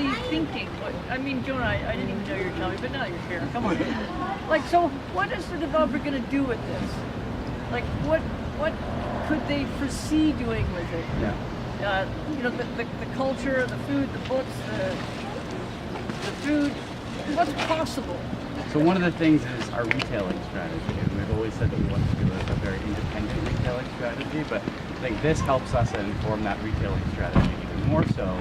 he thinking? I mean, Jonah, I didn't even know you were telling me, but now you're here. Come on. Like, so what is the developer going to do with this? Like, what could they foresee doing with it? Yeah. You know, the culture, the food, the books, the food. What's possible? So one of the things is our retailing strategy. And we've always said that we want to do a very independent retailing strategy, but I think this helps us inform that retailing strategy even more so,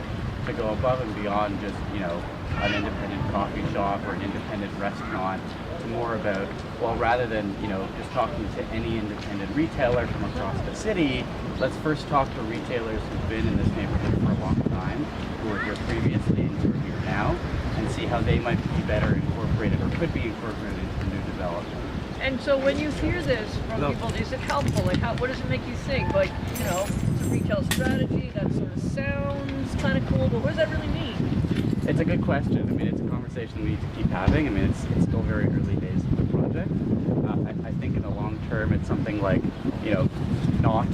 to go above and beyond just, you know, an independent coffee shop or an independent restaurant, to more about, well, rather than, you know, just talking to any independent retailer from across the city, let's first talk to retailers who've been in this neighborhood for a long time, who were here previously and who are here now, and see how they might be better incorporated or could be incorporated into new development. And so when you hear this from people, is it helpful? Like, what does it make you think? Like, you know, it's a retail strategy, that sort of sounds kind of cool, but what does that really mean? It's a good question. I mean, it's a conversation we need to keep having. I mean, it's still very early days of the project. I think in the long term, it's something like, you know, not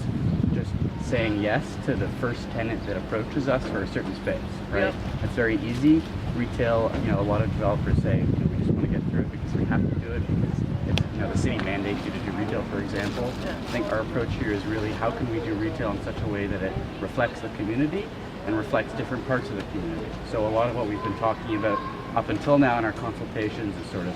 just saying yes to the first tenant that approaches us for a certain space, right? Yep. It's very easy. Retail, you know, a lot of developers say, you know, we just want to get through it because we have to do it because it's, you know, the city mandates you to do retail, for example. Yeah. I think our approach here is really how can we do retail in such a way that it reflects the community and reflects different parts of the community. So a lot of what we've been talking about up until now in our consultations is sort of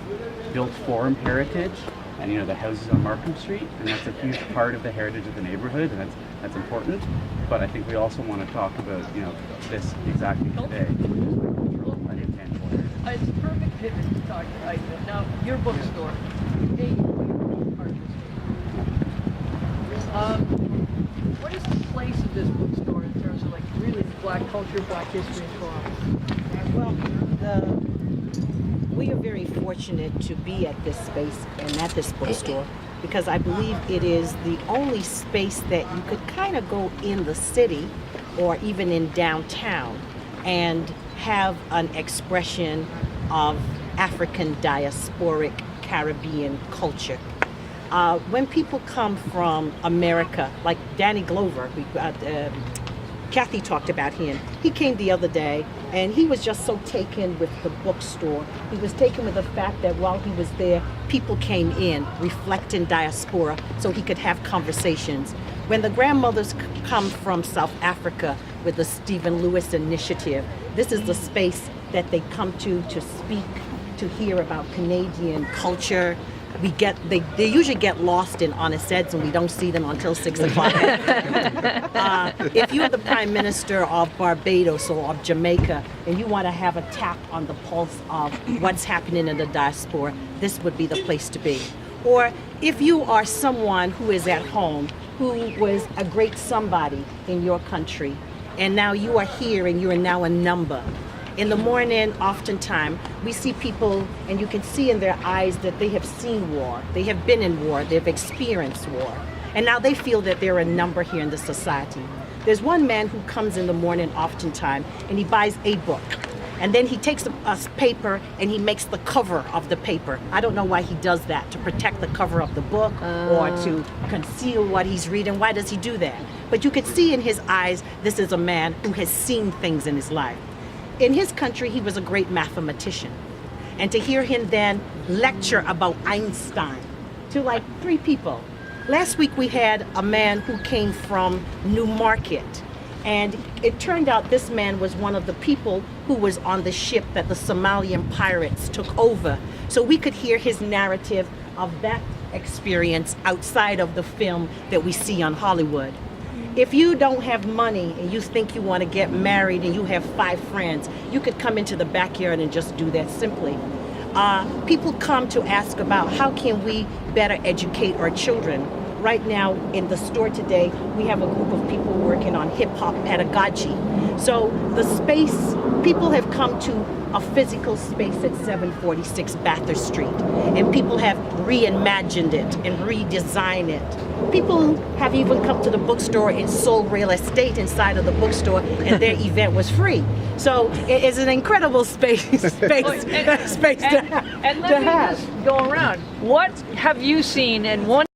built form heritage, and, you know, the houses on Markham Street, and that's a huge part of the heritage of the neighborhood, and that's important. But I think we also want to talk about, you know, this exactly today, which is like cultural and intangible heritage. It's a perfect pivot to talk about Itah. Now, your bookstore. What is the place of this bookstore in terms of, like, really Black culture, Black history, and so on? Well, we are very fortunate to be at this space and at this bookstore, because I believe it is the only space that you could kind of go in the city or even in downtown and have an expression of African diasporic Caribbean culture. When people come from America, like Danny Glover, Kathy talked about him. He came the other day and he was just so taken with the bookstore. He was taken with the fact that while he was there, people came in reflecting diaspora so he could have conversations. When the grandmothers come from South Africa with the Stephen Lewis Initiative, this is the space that they come to speak, to hear about Canadian culture. They usually get lost in Honest Eds and we don't see them until 6 o'clock. If you're the Prime Minister of Barbados or of Jamaica and you want to have a tap on the pulse of what's happening in the diaspora, this would be the place to be. Or if you are someone who is at home, who was a great somebody in your country, and now you are here and you are now a number. In the morning, oftentimes, we see people, and you can see in their eyes that they have seen war, they have been in war, they've experienced war, and now they feel that they're a number here in the society. There's one man who comes in the morning oftentimes, and he buys a book, and then he takes a paper and he makes the cover of the paper. I don't know why he does that, to protect the cover of the book or to conceal what he's reading. Why does he do that? But you could see in his eyes, this is a man who has seen things in his life. In his country, he was a great mathematician. And to hear him then lecture about Einstein to like 3 people. Last week we had a man who came from Newmarket. And it turned out this man was one of the people who was on the ship that the Somalian pirates took over. So we could hear his narrative of that experience outside of the film that we see on Hollywood. If you don't have money and you think you want to get married and you have 5 friends, you could come into the backyard and just do that simply. People come to ask about how can we better educate our children. Right now in the store today, we have a group of people working on hip-hop pedagogy. So the space, people have come to a physical space at 746 Bathurst Street, and people have reimagined it and redesigned it. People have even come to the bookstore in Soul Real Estate inside of the bookstore, and their event was free. So it is an incredible space to have. And let me just go around. What have you seen in one